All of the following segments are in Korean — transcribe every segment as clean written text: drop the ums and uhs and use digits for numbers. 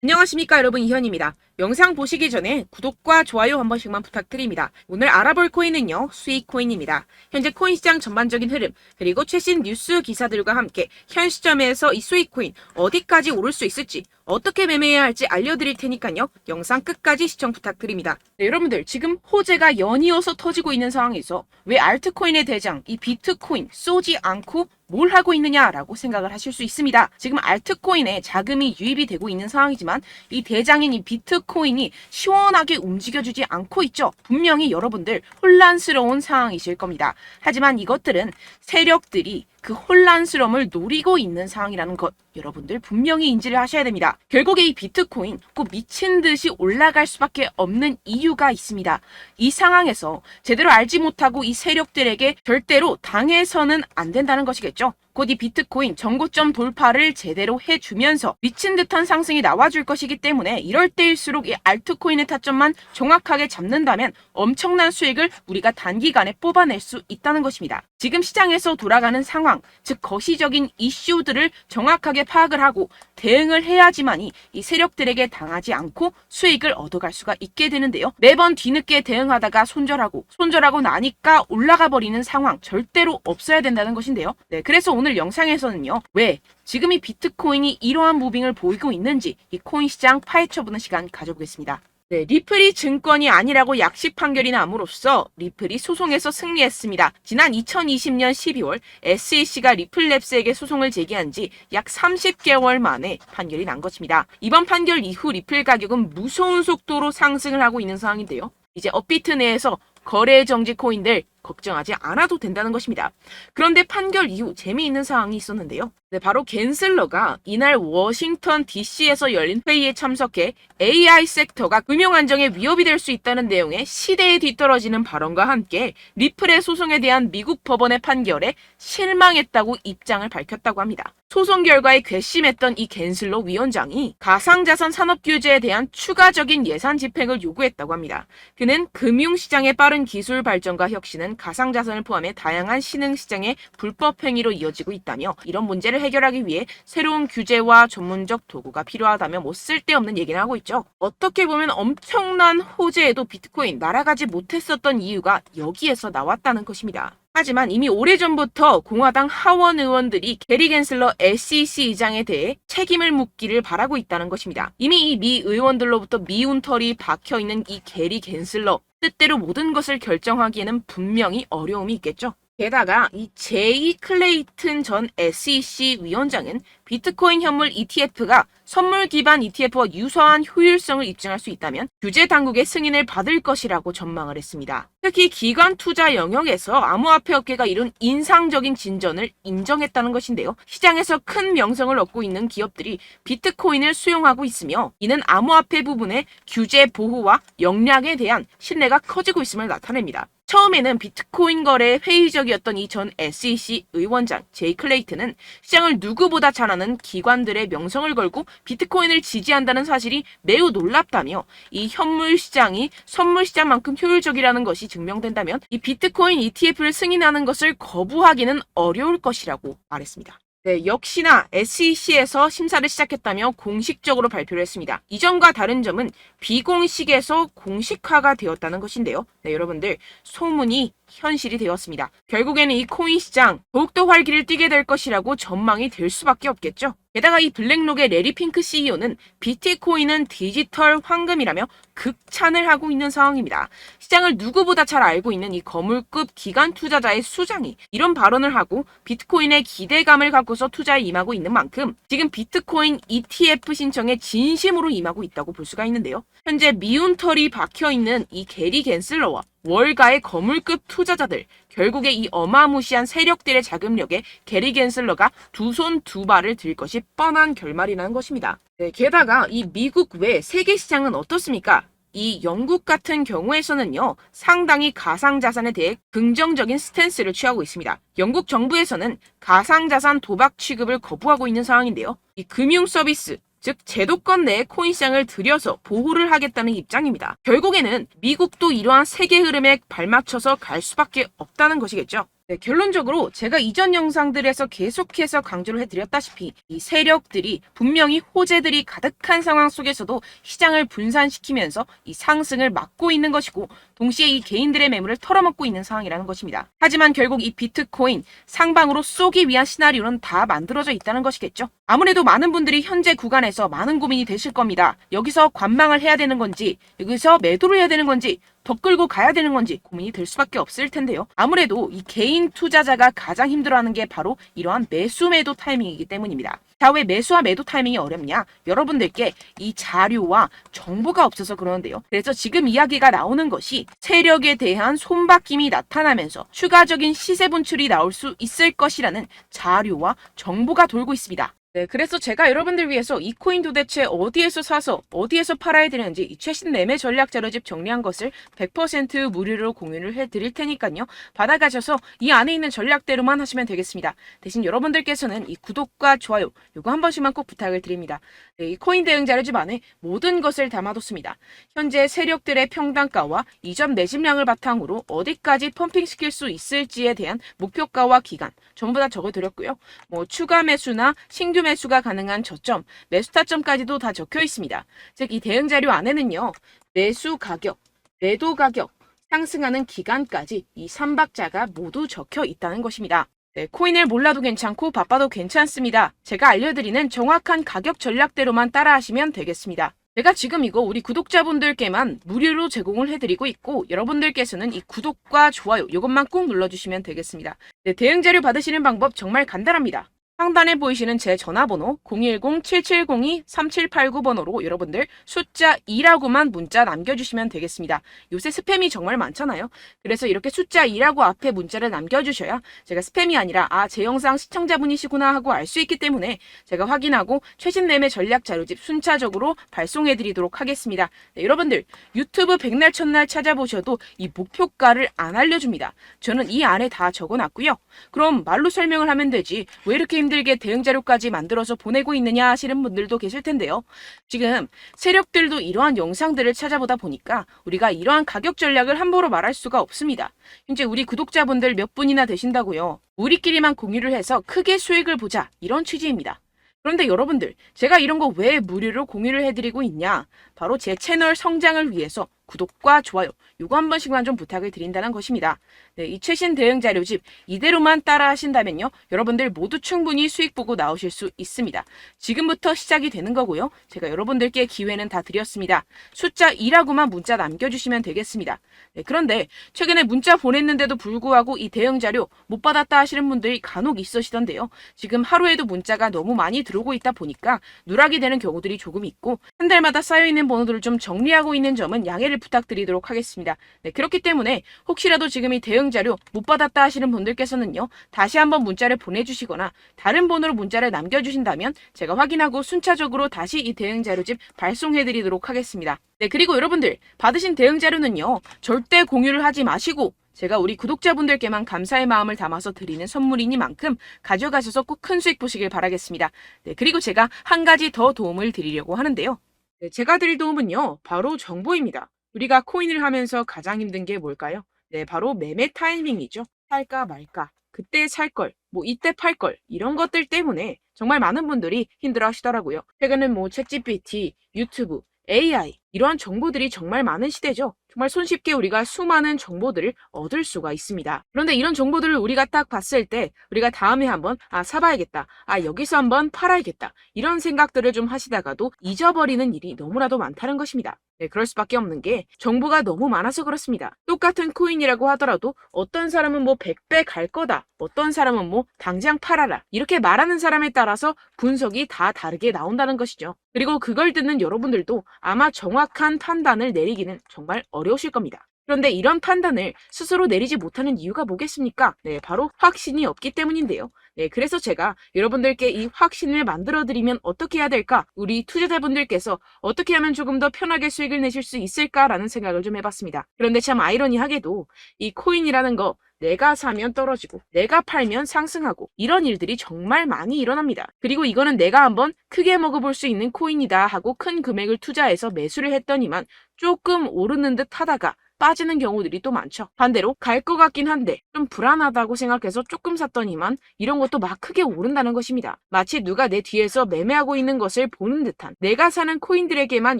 안녕하십니까 여러분, 이현입니다. 영상 보시기 전에 구독과 좋아요 한 번씩만 부탁드립니다. 오늘 알아볼 코인은요, 수익코인입니다. 현재 코인 시장 전반적인 흐름, 그리고 최신 뉴스 기사들과 함께 현 시점에서 이 수익코인 어디까지 오를 수 있을지, 어떻게 매매해야 할지 알려드릴 테니까요, 영상 끝까지 시청 부탁드립니다. 네, 여러분들, 지금 호재가 연이어서 터지고 있는 상황에서 왜 알트코인의 대장, 이 비트코인 쏘지 않고 뭘 하고 있느냐라고 생각을 하실 수 있습니다. 지금 알트코인에 자금이 유입이 되고 있는 상황이지만 이 대장인 이 비트코인이 시원하게 움직여주지 않고 있죠. 분명히 여러분들 혼란스러운 상황이실 겁니다. 하지만 이것들은 세력들이 그 혼란스러움을 노리고 있는 상황이라는 것, 여러분들 분명히 인지를 하셔야 됩니다. 결국에 이 비트코인 꼭 미친 듯이 올라갈 수밖에 없는 이유가 있습니다. 이 상황에서 제대로 알지 못하고 이 세력들에게 절대로 당해서는 안 된다는 것이겠죠. 곧 이 비트코인 전고점 돌파를 제대로 해주면서 미친 듯한 상승이 나와줄 것이기 때문에 이럴 때일수록 이 알트코인의 타점만 정확하게 잡는다면 엄청난 수익을 우리가 단기간에 뽑아낼 수 있다는 것입니다. 지금 시장에서 돌아가는 상황, 즉 거시적인 이슈들을 정확하게 파악을 하고 대응을 해야지만이 이 세력들에게 당하지 않고 수익을 얻어갈 수가 있게 되는데요. 매번 뒤늦게 대응하다가 손절하고 나니까 올라가 버리는 상황 절대로 없어야 된다는 것인데요. 네, 그래서 오늘 영상에서는요, 왜 지금 이 비트코인이 이러한 무빙을 보이고 있는지 이 코인 시장 파헤쳐보는 시간 가져보겠습니다. 네, 리플이 증권이 아니라고 약식 판결이 남으로써 리플이 소송에서 승리했습니다. 지난 2020년 12월 SEC가 리플랩스에게 소송을 제기한 지 약 30개월 만에 판결이 난 것입니다. 이번 판결 이후 리플 가격은 무서운 속도로 상승을 하고 있는 상황인데요. 이제 업비트 내에서 거래 정지 코인들 걱정하지 않아도 된다는 것입니다. 그런데 판결 이후 재미있는 상황이 있었는데요. 네, 바로 갠슬러가 이날 워싱턴 DC에서 열린 회의에 참석해 AI 섹터가 금융 안정에 위협이 될 수 있다는 내용의 시대에 뒤떨어지는 발언과 함께 리플의 소송에 대한 미국 법원의 판결에 실망했다고 입장을 밝혔다고 합니다. 소송 결과에 괘씸했던 이 갠슬러 위원장이 가상자산 산업 규제에 대한 추가적인 예산 집행을 요구했다고 합니다. 그는 금융시장의 빠른 기술 발전과 혁신은 가상자산을 포함해 다양한 신흥시장의 불법 행위로 이어지고 있다며 이런 문제를 해결하기 위해 새로운 규제와 전문적 도구가 필요하다며 쓸데없는 얘기를 하고 있죠. 어떻게 보면 엄청난 호재에도 비트코인 날아가지 못했었던 이유가 여기에서 나왔다는 것입니다. 하지만 이미 오래전부터 공화당 하원 의원들이 게리 갠슬러 SEC 의장에 대해 책임을 묻기를 바라고 있다는 것입니다. 이미 이 미 의원들로부터 미운 털이 박혀있는 이 게리 갠슬러, 뜻대로 모든 것을 결정하기에는 분명히 어려움이 있겠죠. 게다가 이 제이 클레이튼 전 SEC 위원장은 비트코인 현물 ETF가 선물 기반 ETF와 유사한 효율성을 입증할 수 있다면 규제 당국의 승인을 받을 것이라고 전망을 했습니다. 특히 기관 투자 영역에서 암호화폐 업계가 이룬 인상적인 진전을 인정했다는 것인데요. 시장에서 큰 명성을 얻고 있는 기업들이 비트코인을 수용하고 있으며 이는 암호화폐 부분의 규제 보호와 역량에 대한 신뢰가 커지고 있음을 나타냅니다. 처음에는 비트코인 거래에 회의적이었던 이 전 SEC 의원장 제이 클레이튼은 시장을 누구보다 잘 아는 기관들의 명성을 걸고 비트코인을 지지한다는 사실이 매우 놀랍다며 이 현물 시장이 선물 시장만큼 효율적이라는 것이 증명된다면 이 비트코인 ETF를 승인하는 것을 거부하기는 어려울 것이라고 말했습니다. 네, 역시나 SEC에서 심사를 시작했다며 공식적으로 발표를 했습니다. 이전과 다른 점은 비공식에서 공식화가 되었다는 것인데요. 네, 여러분들, 소문이 현실이 되었습니다. 결국에는 이 코인 시장 더욱더 활기를 띠게 될 것이라고 전망이 될 수밖에 없겠죠. 게다가 이 블랙록의 레리 핑크 CEO는 비트코인은 디지털 황금이라며 극찬을 하고 있는 상황입니다. 시장을 누구보다 잘 알고 있는 이 거물급 기관 투자자의 수장이 이런 발언을 하고 비트코인에 기대감을 갖고서 투자에 임하고 있는 만큼 지금 비트코인 ETF 신청에 진심으로 임하고 있다고 볼 수가 있는데요. 현재 미운 털이 박혀있는 이 게리 갠슬러와 월가의 거물급 투자자들, 결국에 이 어마무시한 세력들의 자금력에 게리 갠슬러가 두 손 두 발을 들 것이 뻔한 결말이라는 것입니다. 네, 게다가 이 미국 외 세계 시장은 어떻습니까? 이 영국 같은 경우에서는요, 상당히 가상자산에 대해 긍정적인 스탠스를 취하고 있습니다. 영국 정부에서는 가상자산 도박 취급을 거부하고 있는 상황인데요. 이 금융 서비스, 즉 제도권 내에 코인 시장을 들여서 보호를 하겠다는 입장입니다. 결국에는 미국도 이러한 세계 흐름에 발맞춰서 갈 수밖에 없다는 것이겠죠. 네, 결론적으로 제가 이전 영상들에서 계속해서 강조를 해드렸다시피 이 세력들이 분명히 호재들이 가득한 상황 속에서도 시장을 분산시키면서 이 상승을 막고 있는 것이고 동시에 이 개인들의 매물을 털어먹고 있는 상황이라는 것입니다. 하지만 결국 이 비트코인 상방으로 쏘기 위한 시나리오는 다 만들어져 있다는 것이겠죠. 아무래도 많은 분들이 현재 구간에서 많은 고민이 되실 겁니다. 여기서 관망을 해야 되는 건지 여기서 매도를 해야 되는 건지 더 끌고 가야 되는 건지 고민이 될 수밖에 없을 텐데요. 아무래도 이 개인 투자자가 가장 힘들어하는 게 바로 이러한 매수 매도 타이밍이기 때문입니다. 자, 왜 매수와 매도 타이밍이 어렵냐? 여러분들께 이 자료와 정보가 없어서 그러는데요. 그래서 지금 이야기가 나오는 것이 세력에 대한 손바뀜이 나타나면서 추가적인 시세 분출이 나올 수 있을 것이라는 자료와 정보가 돌고 있습니다. 네, 그래서 제가 여러분들 위해서 이 코인 도대체 어디에서 사서 어디에서 팔아야 되는지 이 최신 매매 전략 자료집 정리한 것을 100% 무료로 공유를 해드릴 테니까요. 받아가셔서 이 안에 있는 전략대로만 하시면 되겠습니다. 대신 여러분들께서는 이 구독과 좋아요 요거 한 번씩만 꼭 부탁을 드립니다. 네, 이 코인 대응 자료집 안에 모든 것을 담아뒀습니다. 현재 세력들의 평단가와 이전 매집량을 바탕으로 어디까지 펌핑시킬 수 있을지에 대한 목표가와 기간 전부 다 적어드렸고요. 뭐 추가 매수나 신규 매수가 가능한 저점, 매수 타점까지도 다 적혀 있습니다. 즉 이 대응 자료 안에는요. 매수 가격, 매도 가격, 상승하는 기간까지 이 3박자가 모두 적혀 있다는 것입니다. 네, 코인을 몰라도 괜찮고 바빠도 괜찮습니다. 제가 알려드리는 정확한 가격 전략대로만 따라하시면 되겠습니다. 제가 지금 이거 우리 구독자분들께만 무료로 제공을 해드리고 있고 여러분들께서는 이 구독과 좋아요 이것만 꼭 눌러주시면 되겠습니다. 네, 대응 자료 받으시는 방법 정말 간단합니다. 상단에 보이시는 제 전화번호 010-7702-3789번호로 여러분들 숫자 2라고만 문자 남겨주시면 되겠습니다. 요새 스팸이 정말 많잖아요. 그래서 이렇게 숫자 2라고 앞에 문자를 남겨주셔야 제가 스팸이 아니라 제 영상 시청자분이시구나 하고 알 수 있기 때문에 제가 확인하고 최신 매매 전략 자료집 순차적으로 발송해드리도록 하겠습니다. 네, 여러분들 유튜브 백날 첫날 찾아보셔도 이 목표가를 안 알려줍니다. 저는 이 안에 다 적어놨고요. 그럼 말로 설명을 하면 되지 왜 이렇게 힘들게 대응 자료까지 만들어서 보내고 있느냐 하시는 분들도 계실 텐데요. 지금 세력들도 이러한 영상들을 찾아보다 보니까 우리가 이러한 가격 전략을 함부로 말할 수가 없습니다. 현재 우리 구독자분들 몇 분이나 되신다고요. 우리끼리만 공유를 해서 크게 수익을 보자 이런 취지입니다. 그런데 여러분들 제가 이런 거 왜 무료로 공유를 해드리고 있냐? 바로 제 채널 성장을 위해서 구독과 좋아요 요거 한 번씩만 좀 부탁을 드린다는 것입니다. 네, 이 최신 대응 자료집 이대로만 따라 하신다면요. 여러분들 모두 충분히 수익 보고 나오실 수 있습니다. 지금부터 시작이 되는 거고요. 제가 여러분들께 기회는 다 드렸습니다. 숫자 2라고만 문자 남겨주시면 되겠습니다. 네, 그런데 최근에 문자 보냈는데도 불구하고 이 대응 자료 못 받았다 하시는 분들이 간혹 있으시던데요. 지금 하루에도 문자가 너무 많이 들어오고 있다 보니까 누락이 되는 경우들이 조금 있고 한 달마다 쌓여있는 번호들을 좀 정리하고 있는 점은 양해를 부탁드리도록 하겠습니다. 네, 그렇기 때문에 혹시라도 지금 이 대응 자료 못 받았다 하시는 분들께서는요. 다시 한번 문자를 보내주시거나 다른 번호로 문자를 남겨주신다면 제가 확인하고 순차적으로 다시 이 대응 자료집 발송해드리도록 하겠습니다. 네, 그리고 여러분들 받으신 대응 자료는요. 절대 공유를 하지 마시고 제가 우리 구독자분들께만 감사의 마음을 담아서 드리는 선물이니만큼 가져가셔서 꼭 큰 수익 보시길 바라겠습니다. 네, 그리고 제가 한 가지 더 도움을 드리려고 하는데요. 네, 제가 드릴 도움은요. 바로 정보입니다. 우리가 코인을 하면서 가장 힘든 게 뭘까요? 네, 바로 매매 타이밍이죠. 살까 말까, 그때 살 걸, 뭐 이때 팔 걸, 이런 것들 때문에 정말 많은 분들이 힘들어 하시더라고요. 최근은 뭐 챗GPT, 유튜브, AI 이러한 정보들이 정말 많은 시대죠. 정말 손쉽게 우리가 수많은 정보들을 얻을 수가 있습니다. 그런데 이런 정보들을 우리가 딱 봤을 때 우리가 다음에 한번 사봐야겠다. 여기서 한번 팔아야겠다. 이런 생각들을 좀 하시다가도 잊어버리는 일이 너무나도 많다는 것입니다. 네, 그럴 수밖에 없는 게 정보가 너무 많아서 그렇습니다. 똑같은 코인이라고 하더라도 어떤 사람은 뭐 100배 갈 거다. 어떤 사람은 뭐 당장 팔아라. 이렇게 말하는 사람에 따라서 분석이 다 다르게 나온다는 것이죠. 그리고 그걸 듣는 여러분들도 아마 정확한 판단을 내리기는 정말 어려우실 겁니다. 그런데 이런 판단을 스스로 내리지 못하는 이유가 뭐겠습니까? 네, 바로 확신이 없기 때문인데요. 네, 그래서 제가 여러분들께 이 확신을 만들어드리면 어떻게 해야 될까? 우리 투자자분들께서 어떻게 하면 조금 더 편하게 수익을 내실 수 있을까라는 생각을 좀 해봤습니다. 그런데 참 아이러니하게도 이 코인이라는 거 내가 사면 떨어지고 내가 팔면 상승하고 이런 일들이 정말 많이 일어납니다. 그리고 이거는 내가 한번 크게 먹어볼 수 있는 코인이다 하고 큰 금액을 투자해서 매수를 했더니만 조금 오르는 듯 하다가 빠지는 경우들이 또 많죠. 반대로 갈 것 같긴 한데 좀 불안하다고 생각해서 조금 샀더니만 이런 것도 막 크게 오른다는 것입니다. 마치 누가 내 뒤에서 매매하고 있는 것을 보는 듯한, 내가 사는 코인들에게만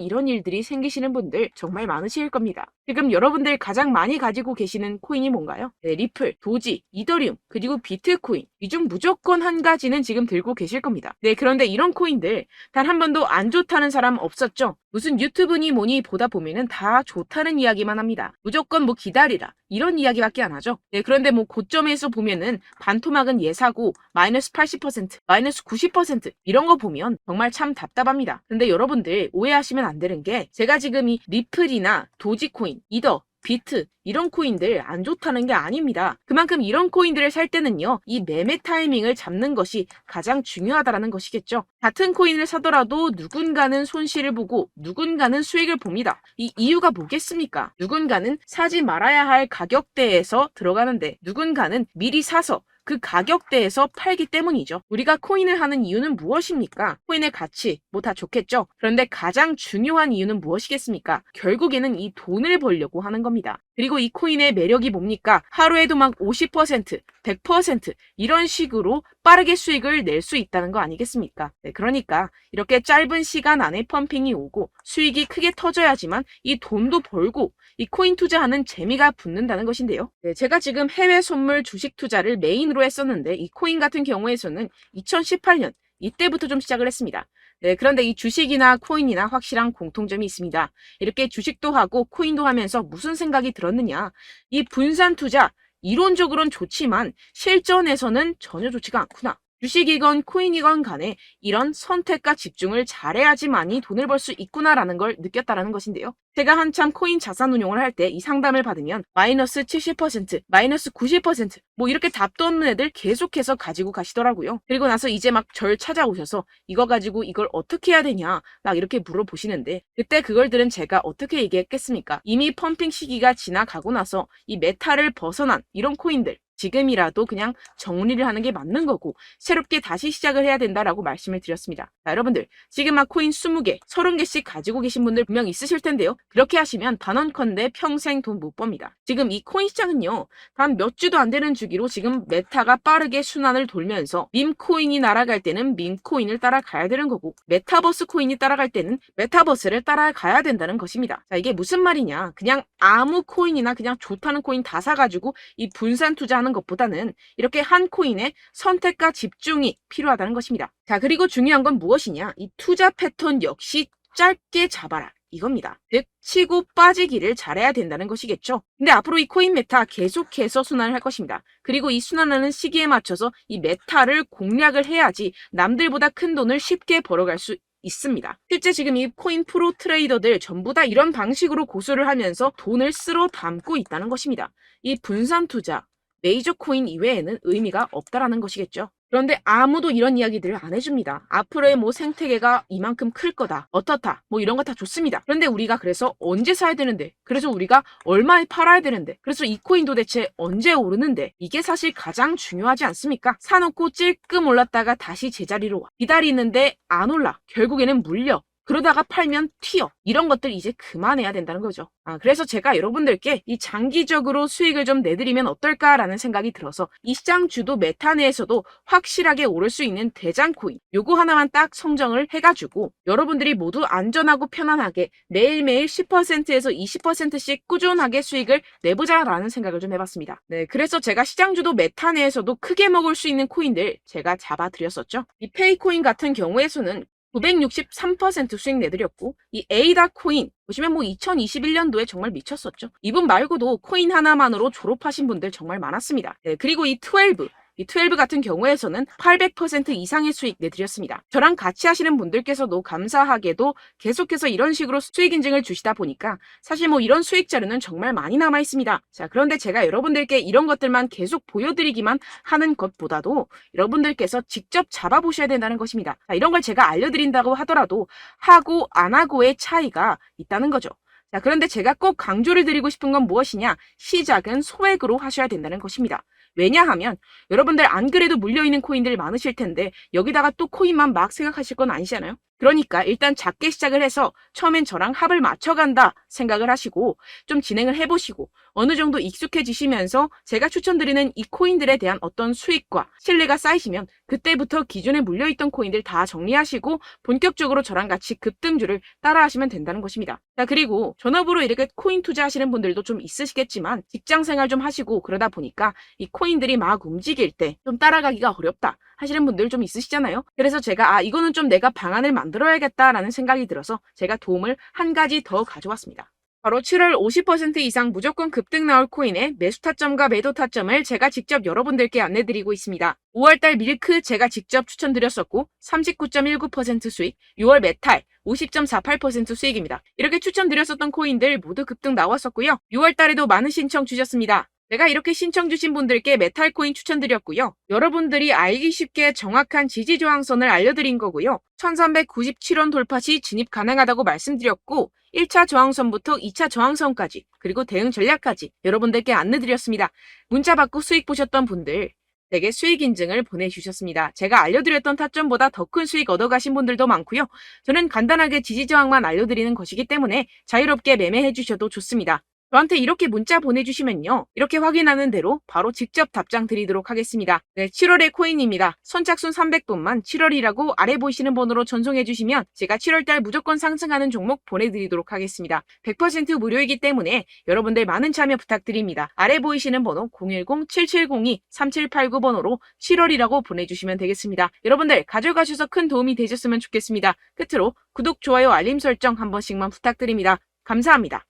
이런 일들이 생기시는 분들 정말 많으실 겁니다. 지금 여러분들 가장 많이 가지고 계시는 코인이 뭔가요? 네, 리플, 도지, 이더리움, 그리고 비트코인. 이 중 무조건 한 가지는 지금 들고 계실 겁니다. 네, 그런데 이런 코인들 단 한 번도 안 좋다는 사람 없었죠? 무슨 유튜브니 뭐니 보다 보면은 다 좋다는 이야기만 합니다. 무조건 뭐 기다리라 이런 이야기밖에 안 하죠. 네, 그런데 뭐 고점에서 보면은 반토막은 예사고 마이너스 80%, 마이너스 90% 이런 거 보면 정말 참 답답합니다. 근데 여러분들 오해하시면 안 되는 게, 제가 지금 이 리플이나 도지코인, 이더, 비트 이런 코인들 안 좋다는 게 아닙니다. 그만큼 이런 코인들을 살 때는요, 이 매매 타이밍을 잡는 것이 가장 중요하다는 것이겠죠. 같은 코인을 사더라도 누군가는 손실을 보고 누군가는 수익을 봅니다. 이 이유가 뭐겠습니까? 누군가는 사지 말아야 할 가격대에서 들어가는데 누군가는 미리 사서 그 가격대에서 팔기 때문이죠. 우리가 코인을 하는 이유는 무엇입니까? 코인의 가치, 뭐 다 좋겠죠? 그런데 가장 중요한 이유는 무엇이겠습니까? 결국에는 이 돈을 벌려고 하는 겁니다. 그리고 이 코인의 매력이 뭡니까? 하루에도 막 50%, 100% 이런 식으로 빠르게 수익을 낼 수 있다는 거 아니겠습니까? 네, 그러니까 이렇게 짧은 시간 안에 펌핑이 오고 수익이 크게 터져야지만 이 돈도 벌고 이 코인 투자하는 재미가 붙는다는 것인데요. 네, 제가 지금 해외 선물 주식 투자를 메인으로 했었는데 이 코인 같은 경우에서는 2018년 이때부터 좀 시작을 했습니다. 네, 그런데 이 주식이나 코인이나 확실한 공통점이 있습니다. 이렇게 주식도 하고 코인도 하면서 무슨 생각이 들었느냐? 이 분산 투자, 이론적으로는 좋지만 실전에서는 전혀 좋지가 않구나. 주식이건 코인이건 간에 이런 선택과 집중을 잘해야지만이 돈을 벌 수 있구나라는 걸 느꼈다라는 것인데요. 제가 한참 코인 자산 운용을 할 때 이 상담을 받으면 마이너스 70%, 마이너스 90%, 뭐 이렇게 답도 없는 애들 계속해서 가지고 가시더라고요. 그리고 나서 이제 막 절 찾아오셔서 이거 가지고 이걸 어떻게 해야 되냐 막 이렇게 물어보시는데, 그때 그걸 들은 제가 어떻게 얘기했겠습니까? 이미 펌핑 시기가 지나가고 나서 이 메타를 벗어난 이런 코인들, 지금이라도 그냥 정리를 하는 게 맞는 거고 새롭게 다시 시작을 해야 된다라고 말씀을 드렸습니다. 자, 여러분들 지금 막 코인 20개, 30개씩 가지고 계신 분들 분명 있으실 텐데요. 그렇게 하시면 단언컨대 평생 돈 못 법니다. 지금 이 코인 시장은요, 단 몇 주도 안 되는 주기로 지금 메타가 빠르게 순환을 돌면서 밈코인이 날아갈 때는 밈코인을 따라가야 되는 거고, 메타버스 코인이 따라갈 때는 메타버스를 따라가야 된다는 것입니다. 자, 이게 무슨 말이냐? 그냥 아무 코인이나 그냥 좋다는 코인 다 사가지고 이 분산 투자하는 것보다는 이렇게 한 코인에 선택과 집중이 필요하다는 것입니다. 자, 그리고 중요한 건 무엇이냐? 이 투자 패턴 역시 짧게 잡아라. 이겁니다. 즉 치고 빠지기를 잘해야 된다는 것이겠죠. 근데 앞으로 이 코인 메타 계속해서 순환을 할 것입니다. 그리고 이 순환하는 시기에 맞춰서 이 메타를 공략을 해야지 남들보다 큰 돈을 쉽게 벌어갈 수 있습니다. 실제 지금 이 코인 프로 트레이더들 전부 다 이런 방식으로 고수를 하면서 돈을 쓸어 담고 있다는 것입니다. 이 분산 투자, 메이저 코인 이외에는 의미가 없다라는 것이겠죠. 그런데 아무도 이런 이야기들을 안 해줍니다. 앞으로의 뭐 생태계가 이만큼 클 거다, 어떻다, 뭐 이런 거 다 좋습니다. 그런데 우리가 그래서 언제 사야 되는데, 그래서 우리가 얼마에 팔아야 되는데, 그래서 이 코인도 대체 언제 오르는데, 이게 사실 가장 중요하지 않습니까? 사놓고 찔끔 올랐다가 다시 제자리로 와. 기다리는데 안 올라. 결국에는 물려. 그러다가 팔면 튀어. 이런 것들 이제 그만해야 된다는 거죠. 그래서 제가 여러분들께 이 장기적으로 수익을 좀 내드리면 어떨까라는 생각이 들어서 이 시장 주도 메타 내에서도 확실하게 오를 수 있는 대장 코인, 요거 하나만 딱 선정을 해가지고 여러분들이 모두 안전하고 편안하게 매일매일 10%에서 20%씩 꾸준하게 수익을 내보자라는 생각을 좀 해봤습니다. 네, 그래서 제가 시장 주도 메타 내에서도 크게 먹을 수 있는 코인들 제가 잡아드렸었죠. 이 페이코인 같은 경우에서는 963% 수익 내드렸고, 이 에이다 코인 보시면 뭐 2021년도에 정말 미쳤었죠. 이분 말고도 코인 하나만으로 졸업하신 분들 정말 많았습니다. 네, 그리고 이 12 같은 경우에서는 800% 이상의 수익 내드렸습니다. 저랑 같이 하시는 분들께서도 감사하게도 계속해서 이런 식으로 수익 인증을 주시다 보니까 사실 뭐 이런 수익 자료는 정말 많이 남아 있습니다. 자, 그런데 제가 여러분들께 이런 것들만 계속 보여드리기만 하는 것보다도 여러분들께서 직접 잡아보셔야 된다는 것입니다. 자, 이런 걸 제가 알려드린다고 하더라도 하고 안 하고의 차이가 있다는 거죠. 자, 그런데 제가 꼭 강조를 드리고 싶은 건 무엇이냐? 시작은 소액으로 하셔야 된다는 것입니다. 왜냐하면 여러분들 안 그래도 물려있는 코인들 많으실 텐데 여기다가 또 코인만 막 생각하실 건 아니잖아요. 그러니까 일단 작게 시작을 해서 처음엔 저랑 합을 맞춰간다 생각을 하시고 좀 진행을 해보시고 어느 정도 익숙해지시면서 제가 추천드리는 이 코인들에 대한 어떤 수익과 신뢰가 쌓이시면 그때부터 기존에 물려있던 코인들 다 정리하시고 본격적으로 저랑 같이 급등주를 따라하시면 된다는 것입니다. 자, 그리고 전업으로 이렇게 코인 투자하시는 분들도 좀 있으시겠지만 직장 생활 좀 하시고 그러다 보니까 이 코인들이 막 움직일 때 좀 따라가기가 어렵다 하시는 분들 좀 있으시잖아요. 그래서 제가 이거는 좀 내가 방안을 만들어야겠다라는 생각이 들어서 제가 도움을 한 가지 더 가져왔습니다. 바로 7월 50% 이상 무조건 급등 나올 코인의 매수 타점과 매도 타점을 제가 직접 여러분들께 안내드리고 있습니다. 5월달 밀크 제가 직접 추천드렸었고 39.19% 수익, 6월 메탈 50.48% 수익입니다. 이렇게 추천드렸었던 코인들 모두 급등 나왔었고요. 6월달에도 많은 신청 주셨습니다. 제가 이렇게 신청 주신 분들께 메탈 코인 추천드렸고요. 여러분들이 알기 쉽게 정확한 지지 저항선을 알려드린 거고요. 1397원 돌파 시 진입 가능하다고 말씀드렸고 1차 저항선부터 2차 저항선까지 그리고 대응 전략까지 여러분들께 안내드렸습니다. 문자 받고 수익 보셨던 분들 되게 수익 인증을 보내주셨습니다. 제가 알려드렸던 타점보다 더 큰 수익 얻어가신 분들도 많고요. 저는 간단하게 지지 저항만 알려드리는 것이기 때문에 자유롭게 매매해 주셔도 좋습니다. 저한테 이렇게 문자 보내주시면요. 이렇게 확인하는 대로 바로 직접 답장 드리도록 하겠습니다. 네, 7월의 코인입니다. 선착순 300분만 7월이라고 아래 보이시는 번호로 전송해 주시면 제가 7월달 무조건 상승하는 종목 보내드리도록 하겠습니다. 100% 무료이기 때문에 여러분들 많은 참여 부탁드립니다. 아래 보이시는 번호 010-7702-3789번호로 7월이라고 보내주시면 되겠습니다. 여러분들 가져가셔서 큰 도움이 되셨으면 좋겠습니다. 끝으로 구독, 좋아요, 알림 설정 한 번씩만 부탁드립니다. 감사합니다.